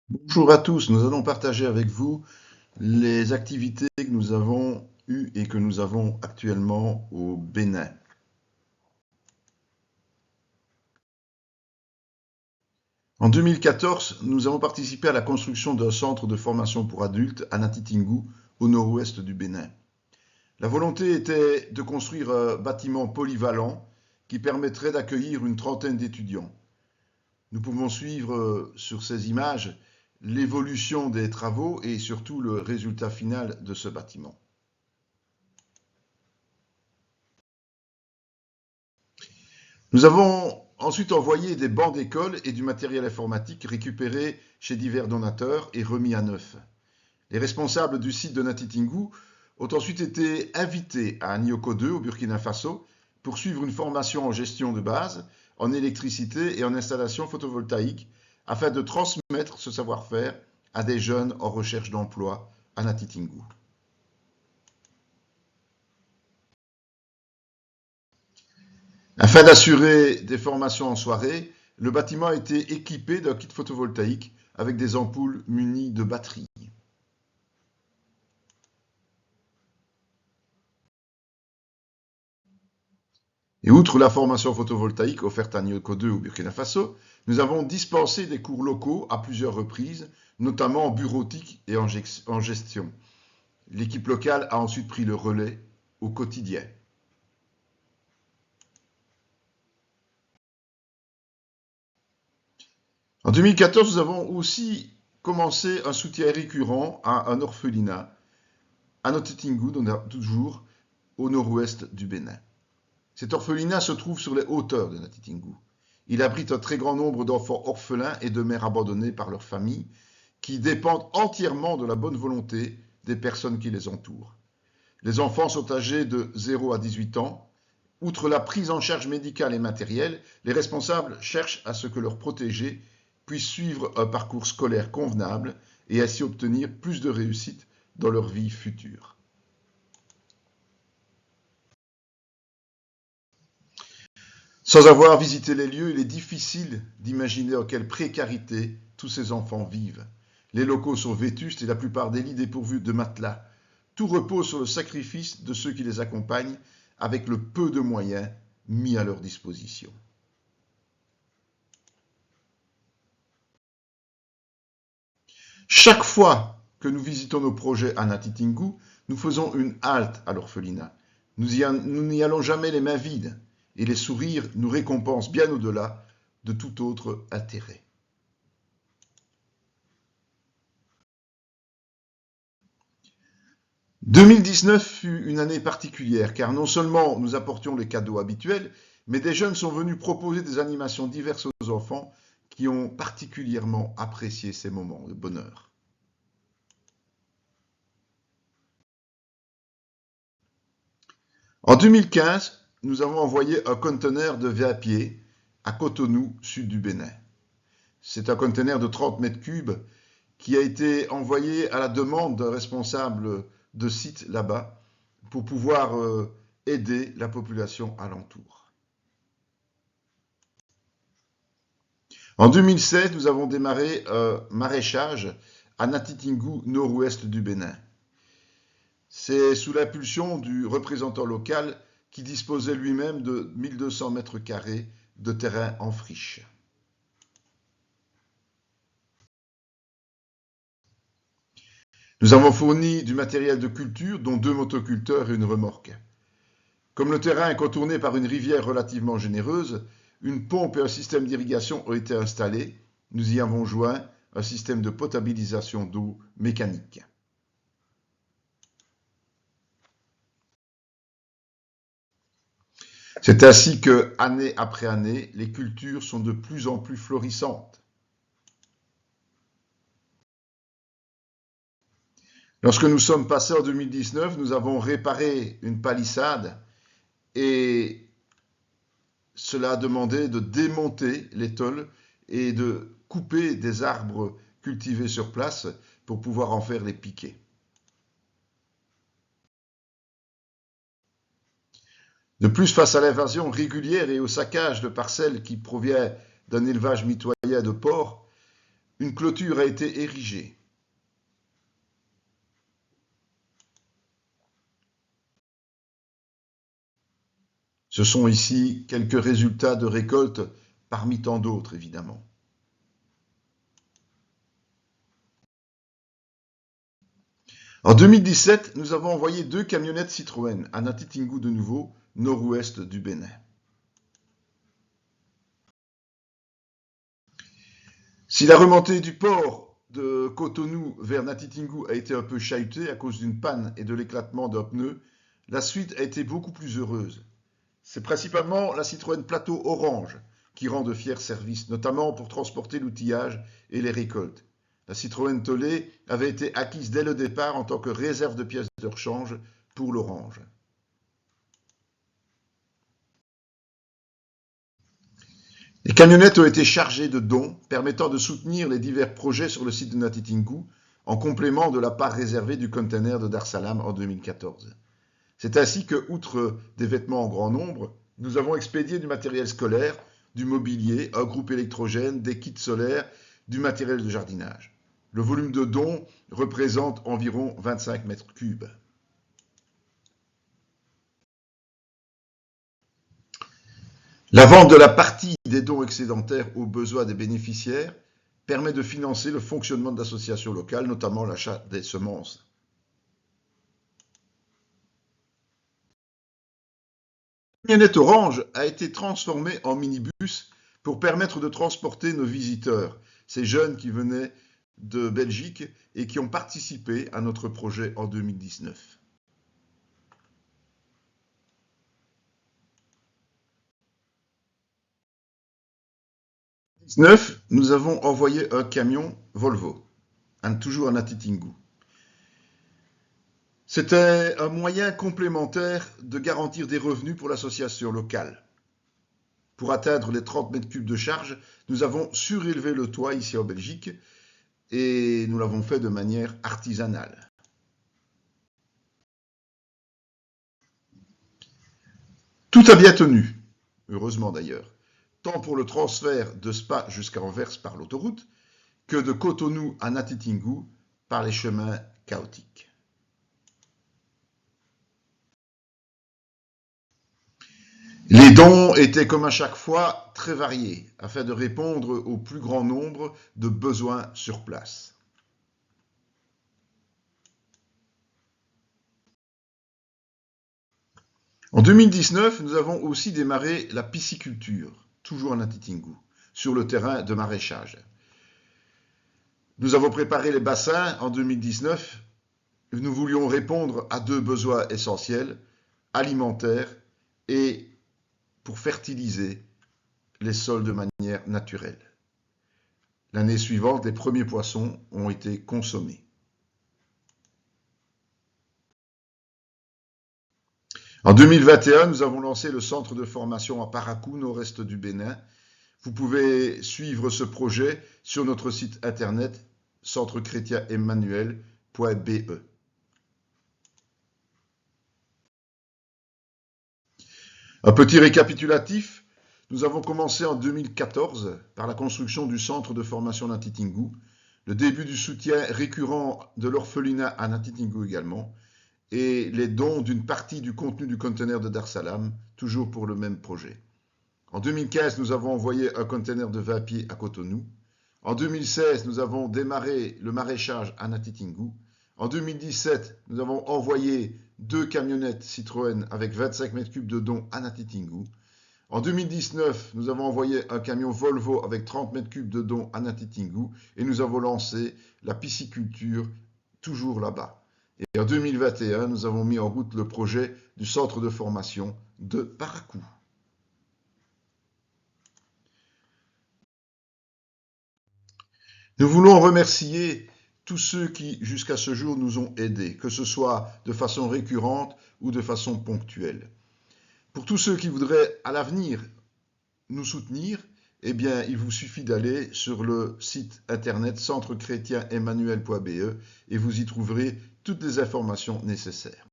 Bonjour à tous, nous allons partager avec vous les activités que nous avons eues et que nous avons actuellement au Bénin. En 2014, nous avons participé à la construction d'un centre de formation pour adultes à Natitingou, au nord-ouest du Bénin. La volonté était de construire un bâtiment polyvalent qui permettrait d'accueillir une trentaine d'étudiants. Nous pouvons suivre sur ces images l'évolution des travaux et surtout le résultat final de ce bâtiment. Nous avons ensuite envoyé des bancs d'école et du matériel informatique récupéré chez divers donateurs et remis à neuf. Les responsables du site de Natitingou ont ensuite été invités à Nioko 2 au Burkina Faso pour suivre une formation en gestion de base, en électricité et en installation photovoltaïque afin de transmettre ce savoir-faire à des jeunes en recherche d'emploi à Natitingou. Afin d'assurer des formations en soirée, le bâtiment a été équipé d'un kit photovoltaïque avec des ampoules munies de batteries. Et outre la formation photovoltaïque offerte à Nioko 2 au Burkina Faso, nous avons dispensé des cours locaux à plusieurs reprises, notamment en bureautique et en gestion. L'équipe locale a ensuite pris le relais au quotidien. En 2014, nous avons aussi commencé un soutien récurrent à un orphelinat à Nottingham, toujours au nord-ouest du Bénin. Cet orphelinat se trouve sur les hauteurs de Natitingou. Il abrite un très grand nombre d'enfants orphelins et de mères abandonnées par leurs familles qui dépendent entièrement de la bonne volonté des personnes qui les entourent. Les enfants sont âgés de 0 à 18 ans. Outre la prise en charge médicale et matérielle, les responsables cherchent à ce que leurs protégés puissent suivre un parcours scolaire convenable et ainsi obtenir plus de réussite dans leur vie future. Sans avoir visité les lieux, il est difficile d'imaginer en quelle précarité tous ces enfants vivent. Les locaux sont vétustes et la plupart des lits dépourvus de matelas. Tout repose sur le sacrifice de ceux qui les accompagnent avec le peu de moyens mis à leur disposition. Chaque fois que nous visitons nos projets à Natitingou, nous faisons une halte à l'orphelinat. Nous n'y allons jamais les mains vides et les sourires nous récompensent bien au-delà de tout autre intérêt. « 2019 fut une année particulière car non seulement nous apportions les cadeaux habituels, mais des jeunes sont venus proposer des animations diverses aux enfants qui ont particulièrement apprécié ces moments de bonheur. En 2015, nous avons envoyé un conteneur de 20 pieds à Cotonou, sud du Bénin. C'est un conteneur de 30 mètres cubes qui a été envoyé à la demande d'un responsable de site là-bas pour pouvoir aider la population alentour. En 2016, nous avons démarré un maraîchage à Natitingou, nord-ouest du Bénin. C'est sous l'impulsion du représentant local qui disposait lui-même de 1200 mètres carrés de terrain en friche. Nous avons fourni du matériel de culture, dont 2 motoculteurs et une remorque. Comme le terrain est contourné par une rivière relativement généreuse, une pompe et un système d'irrigation ont été installés. Nous y avons joint un système de potabilisation d'eau mécanique. C'est ainsi que, année après année, les cultures sont de plus en plus florissantes. Lorsque nous sommes passés en 2019, nous avons réparé une palissade et cela a demandé de démonter les tôles et de couper des arbres cultivés sur place pour pouvoir en faire les piquets. De plus, face à l'invasion régulière et au saccage de parcelles qui provient d'un élevage mitoyen de porcs, une clôture a été érigée. Ce sont ici quelques résultats de récolte parmi tant d'autres, évidemment. En 2017, nous avons envoyé 2 camionnettes Citroën à Natitingou de nouveau, nord-ouest du Bénin. Si la remontée du port de Cotonou vers Natitingou a été un peu chahutée à cause d'une panne et de l'éclatement d'un pneu, la suite a été beaucoup plus heureuse. C'est principalement la Citroën Plateau Orange qui rend de fiers services, notamment pour transporter l'outillage et les récoltes. La Citroën Tolé avait été acquise dès le départ en tant que réserve de pièces de rechange pour l'Orange. Les camionnettes ont été chargées de dons permettant de soutenir les divers projets sur le site de Natitingou, en complément de la part réservée du conteneur de Dar es Salaam en 2014. C'est ainsi que, outre des vêtements en grand nombre, nous avons expédié du matériel scolaire, du mobilier, un groupe électrogène, des kits solaires, du matériel de jardinage. Le volume de dons représente environ 25 mètres cubes. La vente de la partie des dons excédentaires aux besoins des bénéficiaires permet de financer le fonctionnement de l'association locale, notamment l'achat des semences. La camionnette orange a été transformée en minibus pour permettre de transporter nos visiteurs, ces jeunes qui venaient de Belgique et qui ont participé à notre projet en 2019. En 2019, nous avons envoyé un camion Volvo, toujours à Natitingou. C'était un moyen complémentaire de garantir des revenus pour l'association locale. Pour atteindre les 30 mètres cubes de charge, nous avons surélevé le toit ici en Belgique et nous l'avons fait de manière artisanale. Tout a bien tenu, heureusement d'ailleurs, tant pour le transfert de Spa jusqu'à Anvers par l'autoroute que de Cotonou à Natitingou par les chemins chaotiques. Les dons étaient comme à chaque fois très variés afin de répondre au plus grand nombre de besoins sur place. En 2019, nous avons aussi démarré la pisciculture, toujours à Natitingou, sur le terrain de maraîchage. Nous avons préparé les bassins en 2019. Nous voulions répondre à 2 besoins essentiels, alimentaires et pour fertiliser les sols de manière naturelle. L'année suivante, les premiers poissons ont été consommés. En 2021, nous avons lancé le centre de formation à Parakou, nord-est du Bénin. Vous pouvez suivre ce projet sur notre site internet centrechrétienemmanuel.be. Un petit récapitulatif, nous avons commencé en 2014 par la construction du centre de formation Natitingou, le début du soutien récurrent de l'orphelinat à Natitingou également, et les dons d'une partie du contenu du conteneur de Dar es Salaam, toujours pour le même projet. En 2015, nous avons envoyé un conteneur de 20 pieds à Cotonou. En 2016, nous avons démarré le maraîchage à Natitingou. En 2017, nous avons envoyé 2 camionnettes Citroën avec 25 mètres cubes de dons à Natitingou. En 2019, nous avons envoyé un camion Volvo avec 30 mètres cubes de dons à Natitingou et nous avons lancé la pisciculture toujours là-bas. Et en 2021, nous avons mis en route le projet du centre de formation de Parakou. Nous voulons remercier tous ceux qui, jusqu'à ce jour, nous ont aidés, que ce soit de façon récurrente ou de façon ponctuelle. Pour tous ceux qui voudraient à l'avenir nous soutenir, eh bien, il vous suffit d'aller sur le site internet centrechrétienemmanuel.be et vous y trouverez toutes les informations nécessaires.